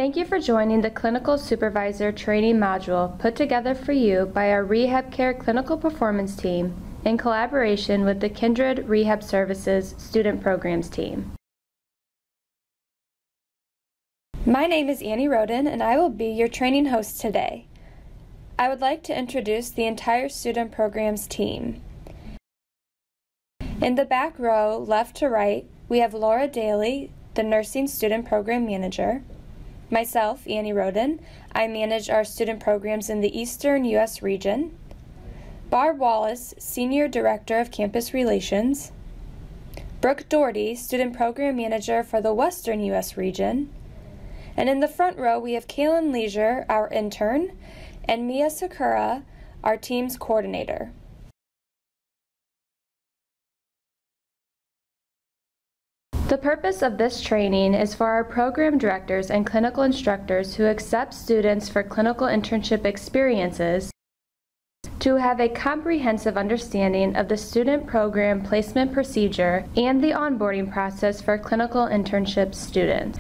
Thank you for joining the Clinical Supervisor training module put together for you by our Rehab Care Clinical Performance Team in collaboration with the Kindred Rehab Services Student Programs Team. My name is Annie Roden and I will be your training host today. I would like to introduce the entire Student Programs team. In the back row, left to right, we have Laura Daly, the Nursing Student Program Manager. Myself, Annie Roden, I manage our student programs in the Eastern U.S. region. Barb Wallace, Senior Director of Campus Relations. Brooke Doherty, Student Program Manager for the Western U.S. region. And in the front row, we have Kaylin Leisure, our intern, and Mia Sakura, our team's coordinator. The purpose of this training is for our program directors and clinical instructors who accept students for clinical internship experiences to have a comprehensive understanding of the student program placement procedure and the onboarding process for clinical internship students,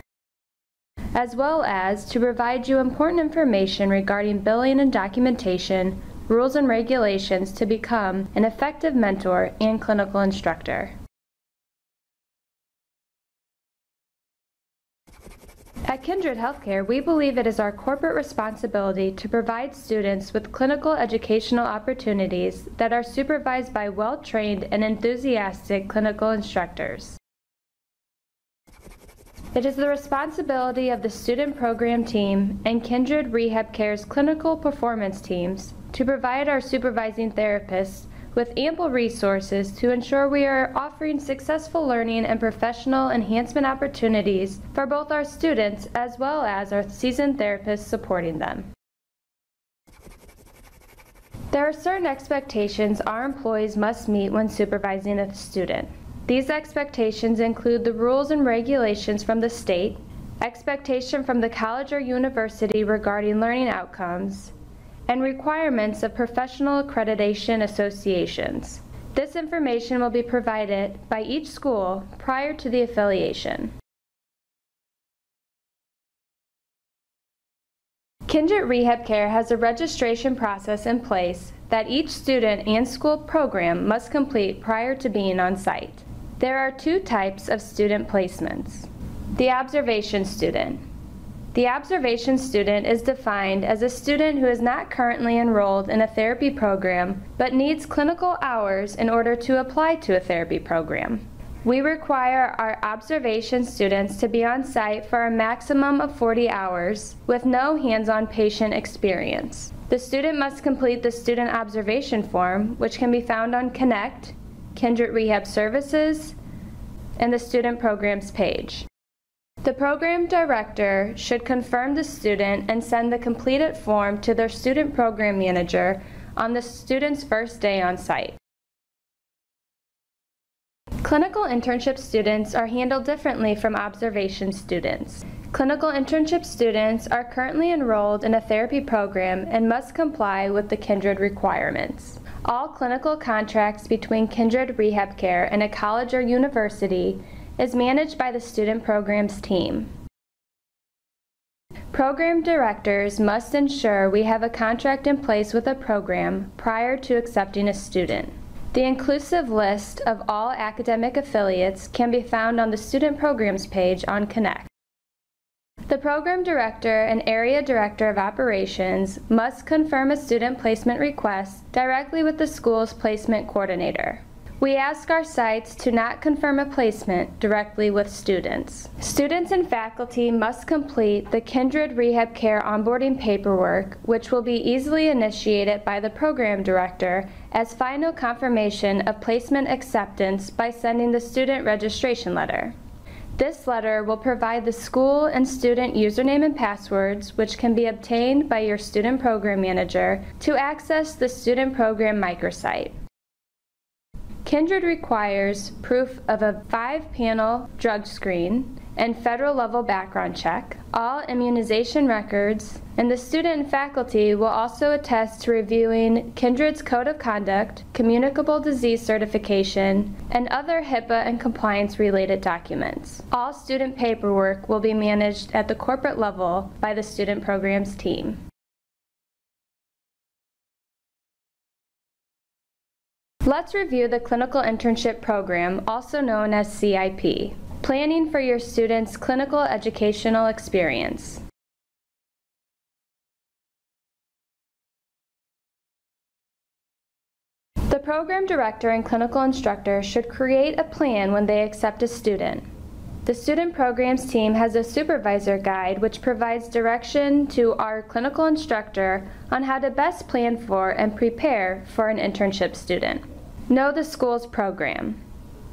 as well as to provide you important information regarding billing and documentation, rules and regulations to become an effective mentor and clinical instructor. At Kindred Healthcare, we believe it is our corporate responsibility to provide students with clinical educational opportunities that are supervised by well-trained and enthusiastic clinical instructors. It is the responsibility of the student program team and Kindred Rehab Care's clinical performance teams to provide our supervising therapists with ample resources to ensure we are offering successful learning and professional enhancement opportunities for both our students as well as our seasoned therapists supporting them. There are certain expectations our employees must meet when supervising a student. These expectations include the rules and regulations from the state, expectation from the college or university regarding learning outcomes, and requirements of professional accreditation associations. This information will be provided by each school prior to the affiliation. Kindred Rehab Care has a registration process in place that each student and school program must complete prior to being on site. There are two types of student placements. The observation student. The observation student is defined as a student who is not currently enrolled in a therapy program but needs clinical hours in order to apply to a therapy program. We require our observation students to be on site for a maximum of 40 hours with no hands-on patient experience. The student must complete the student observation form, which can be found on Connect, Kindred Rehab Services, and the student programs page. The program director should confirm the student and send the completed form to their student program manager on the student's first day on site. Clinical internship students are handled differently from observation students. Clinical internship students are currently enrolled in a therapy program and must comply with the Kindred requirements. All clinical contracts between Kindred Rehab Care and a college or university is managed by the student programs team. Program directors must ensure we have a contract in place with a program prior to accepting a student. The inclusive list of all academic affiliates can be found on the student programs page on Connect. The program director and area director of operations must confirm a student placement request directly with the school's placement coordinator. We ask our sites to not confirm a placement directly with students. Students and faculty must complete the Kindred Rehab Care onboarding paperwork, which will be easily initiated by the program director as final confirmation of placement acceptance by sending the student registration letter. This letter will provide the school and student username and passwords, which can be obtained by your student program manager to access the student program microsite. Kindred requires proof of a 5-panel drug screen and federal level background check, all immunization records, and the student and faculty will also attest to reviewing Kindred's Code of Conduct, Communicable Disease Certification, and other HIPAA and compliance-related documents. All student paperwork will be managed at the corporate level by the student programs team. Let's review the Clinical Internship Program, also known as CIP. Planning for your students' clinical educational experience. The program director and clinical instructor should create a plan when they accept a student. The student programs team has a supervisor guide which provides direction to our clinical instructor on how to best plan for and prepare for an internship student. Know the school's program.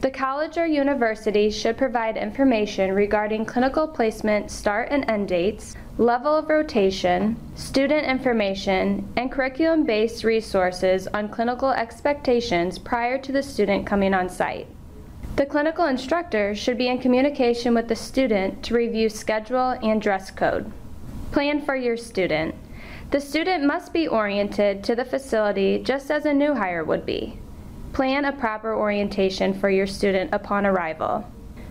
The college or university should provide information regarding clinical placement start and end dates, level of rotation, student information, and curriculum-based resources on clinical expectations prior to the student coming on site. The clinical instructor should be in communication with the student to review schedule and dress code. Plan for your student. The student must be oriented to the facility just as a new hire would be. Plan a proper orientation for your student upon arrival.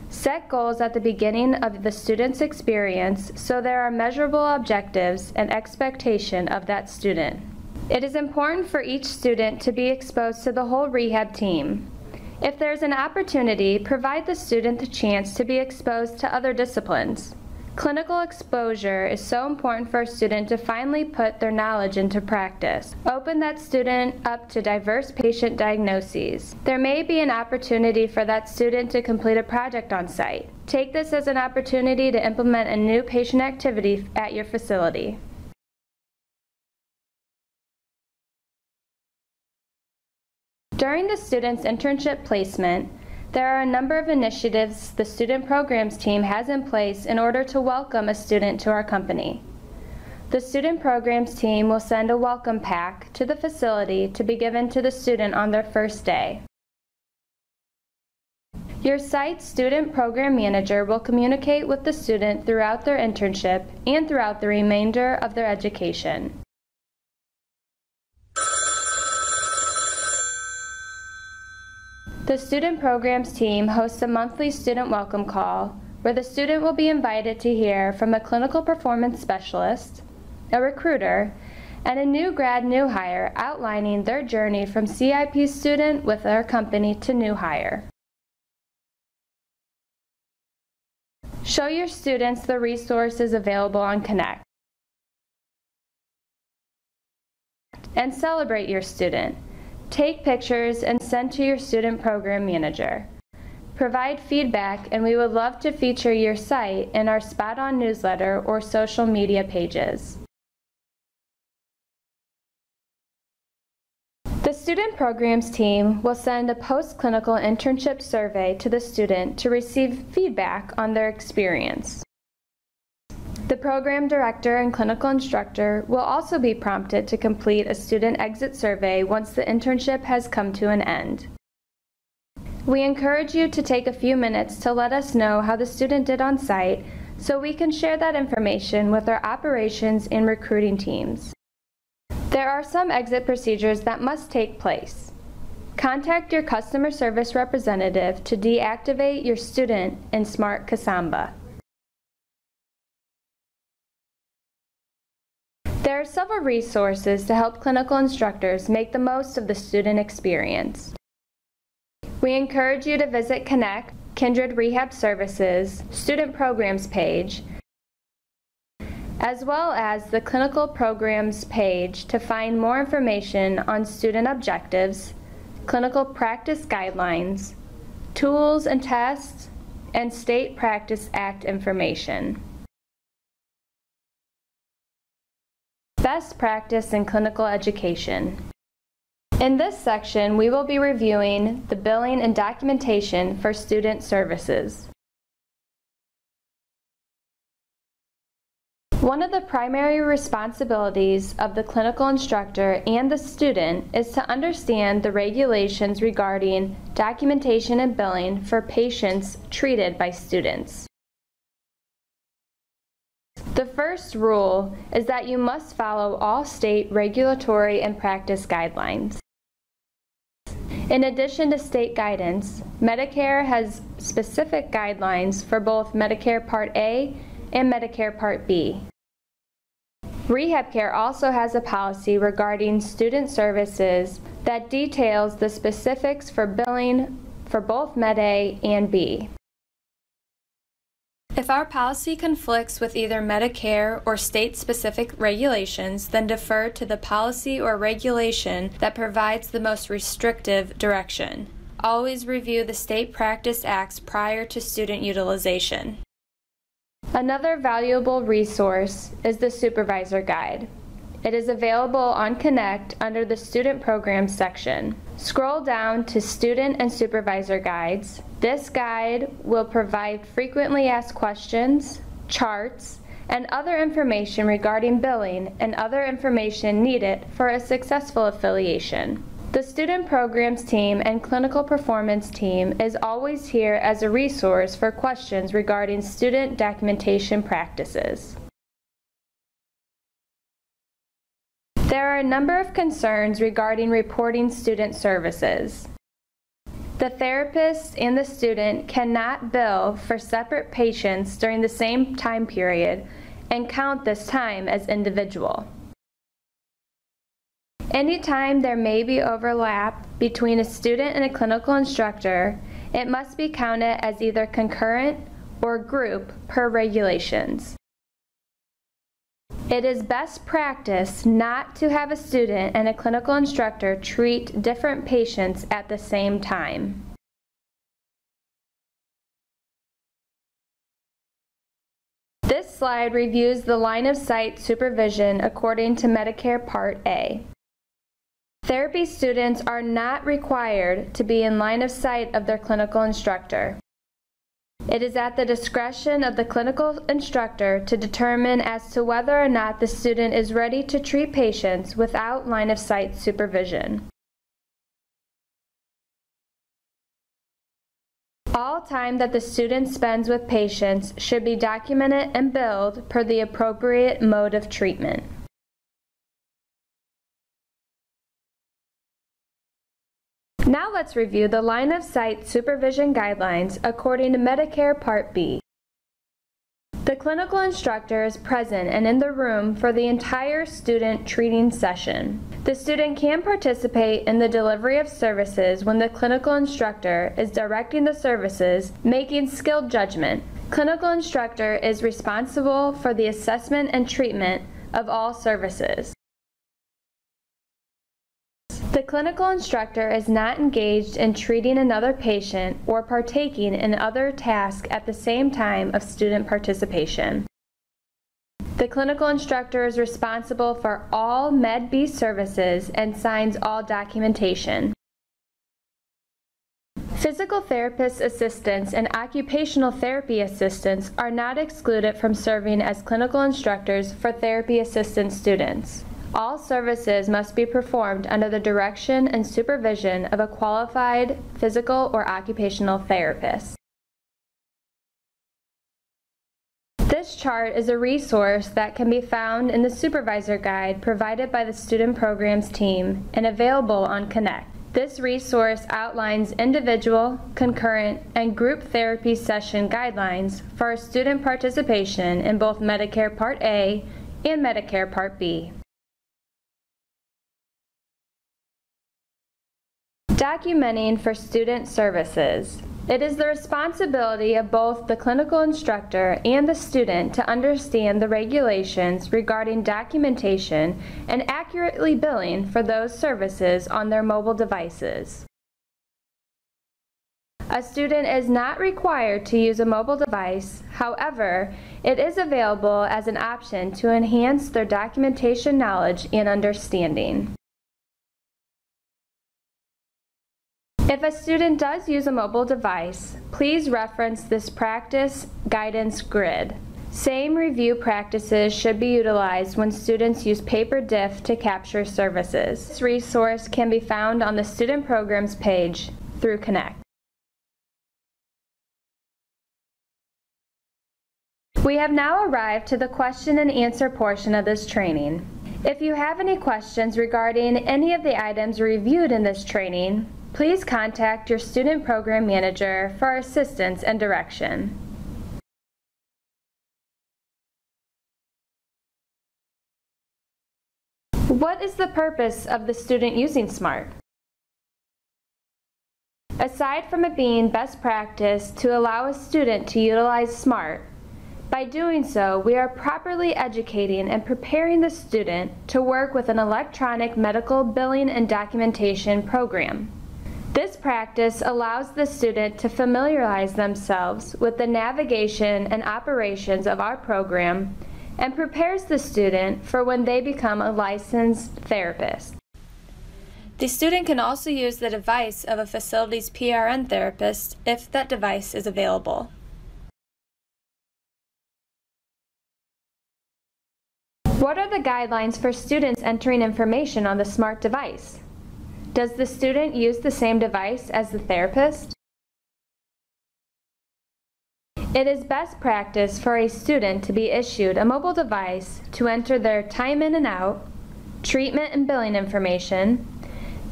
Set goals at the beginning of the student's experience so there are measurable objectives and expectation of that student. It is important for each student to be exposed to the whole rehab team. If there's an opportunity, provide the student the chance to be exposed to other disciplines. Clinical exposure is so important for a student to finally put their knowledge into practice. Open that student up to diverse patient diagnoses. There may be an opportunity for that student to complete a project on site. Take this as an opportunity to implement a new patient activity at your facility. During the student's internship placement, there are a number of initiatives the student programs team has in place in order to welcome a student to our company. The student programs team will send a welcome pack to the facility to be given to the student on their first day. Your site's student program manager will communicate with the student throughout their internship and throughout the remainder of their education. The student programs team hosts a monthly student welcome call where the student will be invited to hear from a clinical performance specialist, a recruiter, and a new grad new hire outlining their journey from CIP student with our company to new hire. Show your students the resources available on Connect. And celebrate your student. Take pictures and send to your student program manager. Provide feedback, and we would love to feature your site in our Spot On newsletter or social media pages. The student programs team will send a post-clinical internship survey to the student to receive feedback on their experience. The program director and clinical instructor will also be prompted to complete a student exit survey once the internship has come to an end. We encourage you to take a few minutes to let us know how the student did on site so we can share that information with our operations and recruiting teams. There are some exit procedures that must take place. Contact your customer service representative to deactivate your student in Smart Kasamba. There are several resources to help clinical instructors make the most of the student experience. We encourage you to visit Connect, Kindred Rehab Services, Student Programs page, as well as the Clinical Programs page to find more information on student objectives, clinical practice guidelines, tools and tests, and State Practice Act information. Best practice in clinical education. In this section, we will be reviewing the billing and documentation for student services. One of the primary responsibilities of the clinical instructor and the student is to understand the regulations regarding documentation and billing for patients treated by students. The first rule is that you must follow all state regulatory and practice guidelines. In addition to state guidance, Medicare has specific guidelines for both Medicare Part A and Medicare Part B. Rehab Care also has a policy regarding student services that details the specifics for billing for both Med A and B. If our policy conflicts with either Medicare or state-specific regulations, then defer to the policy or regulation that provides the most restrictive direction. Always review the state practice acts prior to student utilization. Another valuable resource is the Supervisor Guide. It is available on Connect under the Student Programs section. Scroll down to Student and Supervisor Guides. This guide will provide frequently asked questions, charts, and other information regarding billing and other information needed for a successful affiliation. The Student Programs team and Clinical Performance team is always here as a resource for questions regarding student documentation practices. There are a number of concerns regarding reporting student services. The therapist and the student cannot bill for separate patients during the same time period and count this time as individual. Anytime there may be overlap between a student and a clinical instructor, it must be counted as either concurrent or group per regulations. It is best practice not to have a student and a clinical instructor treat different patients at the same time. This slide reviews the line of sight supervision according to Medicare Part A. Therapy students are not required to be in line of sight of their clinical instructor. It is at the discretion of the clinical instructor to determine as to whether or not the student is ready to treat patients without line of sight supervision. All time that the student spends with patients should be documented and billed per the appropriate mode of treatment. Now let's review the line of sight supervision guidelines according to Medicare Part B. The clinical instructor is present and in the room for the entire student treating session. The student can participate in the delivery of services when the clinical instructor is directing the services, making skilled judgment. Clinical instructor is responsible for the assessment and treatment of all services. The clinical instructor is not engaged in treating another patient or partaking in other tasks at the same time of student participation. The clinical instructor is responsible for all Med B services and signs all documentation. Physical therapist assistants and occupational therapy assistants are not excluded from serving as clinical instructors for therapy assistant students. All services must be performed under the direction and supervision of a qualified physical or occupational therapist. This chart is a resource that can be found in the Supervisor Guide provided by the Student Programs team and available on Connect. This resource outlines individual, concurrent, and group therapy session guidelines for student participation in both Medicare Part A and Medicare Part B. Documenting for student services. It is the responsibility of both the clinical instructor and the student to understand the regulations regarding documentation and accurately billing for those services on their mobile devices. A student is not required to use a mobile device, however, it is available as an option to enhance their documentation knowledge and understanding. If a student does use a mobile device, please reference this practice guidance grid. Same review practices should be utilized when students use paper diff to capture services. This resource can be found on the Student Programs page through Connect. We have now arrived to the question and answer portion of this training. If you have any questions regarding any of the items reviewed in this training, please contact your student program manager for assistance and direction. What is the purpose of the student using SMART? Aside from it being best practice to allow a student to utilize SMART, by doing so, we are properly educating and preparing the student to work with an electronic medical billing and documentation program. This practice allows the student to familiarize themselves with the navigation and operations of our program and prepares the student for when they become a licensed therapist. The student can also use the device of a facility's PRN therapist if that device is available. What are the guidelines for students entering information on the SMART device? Does the student use the same device as the therapist? It is best practice for a student to be issued a mobile device to enter their time in and out, treatment and billing information,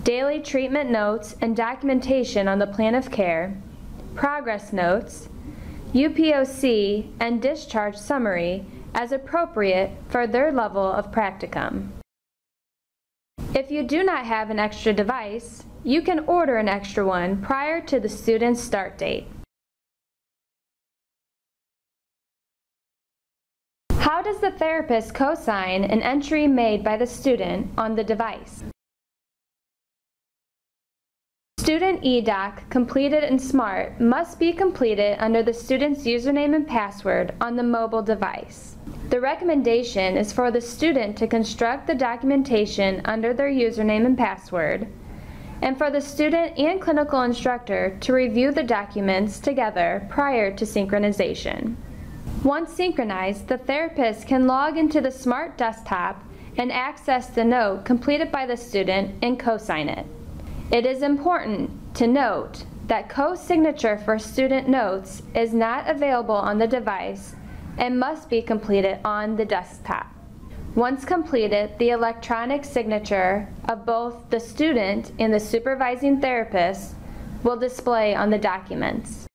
daily treatment notes and documentation on the plan of care, progress notes, UPOC, and discharge summary as appropriate for their level of practicum. If you do not have an extra device, you can order an extra one prior to the student's start date. How does the therapist co-sign an entry made by the student on the device? Student eDoc completed in SMART must be completed under the student's username and password on the mobile device. The recommendation is for the student to construct the documentation under their username and password, and for the student and clinical instructor to review the documents together prior to synchronization. Once synchronized, the therapist can log into the SMART desktop and access the note completed by the student and co-sign it. It is important to note that co-signature for student notes is not available on the device and must be completed on the desktop. Once completed, the electronic signature of both the student and the supervising therapist will display on the documents.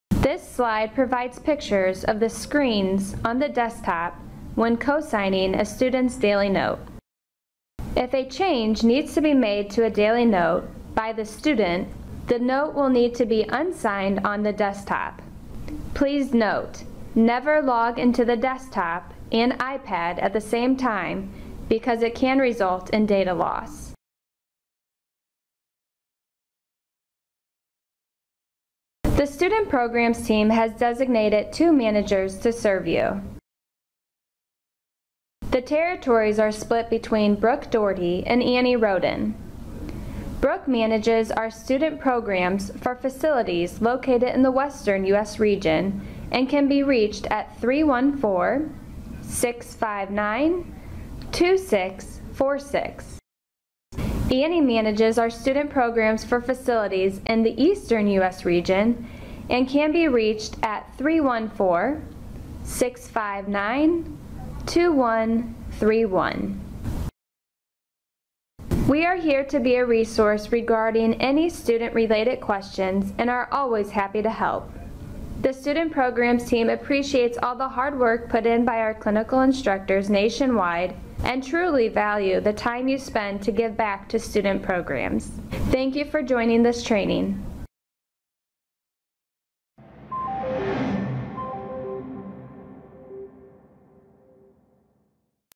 This slide provides pictures of the screens on the desktop when co-signing a student's daily note. If a change needs to be made to a daily note by the student, the note will need to be unsigned on the desktop. Please note, never log into the desktop and iPad at the same time because it can result in data loss. The student programs team has designated 2 managers to serve you. The territories are split between Brooke Doherty and Annie Roden. Brooke manages our student programs for facilities located in the Western U.S. region and can be reached at 314-659-2646. Annie manages our student programs for facilities in the Eastern U.S. region and can be reached at 314-659-2131. We are here to be a resource regarding any student-related questions and are always happy to help. The student programs team appreciates all the hard work put in by our clinical instructors nationwide and truly value the time you spend to give back to student programs. Thank you for joining this training.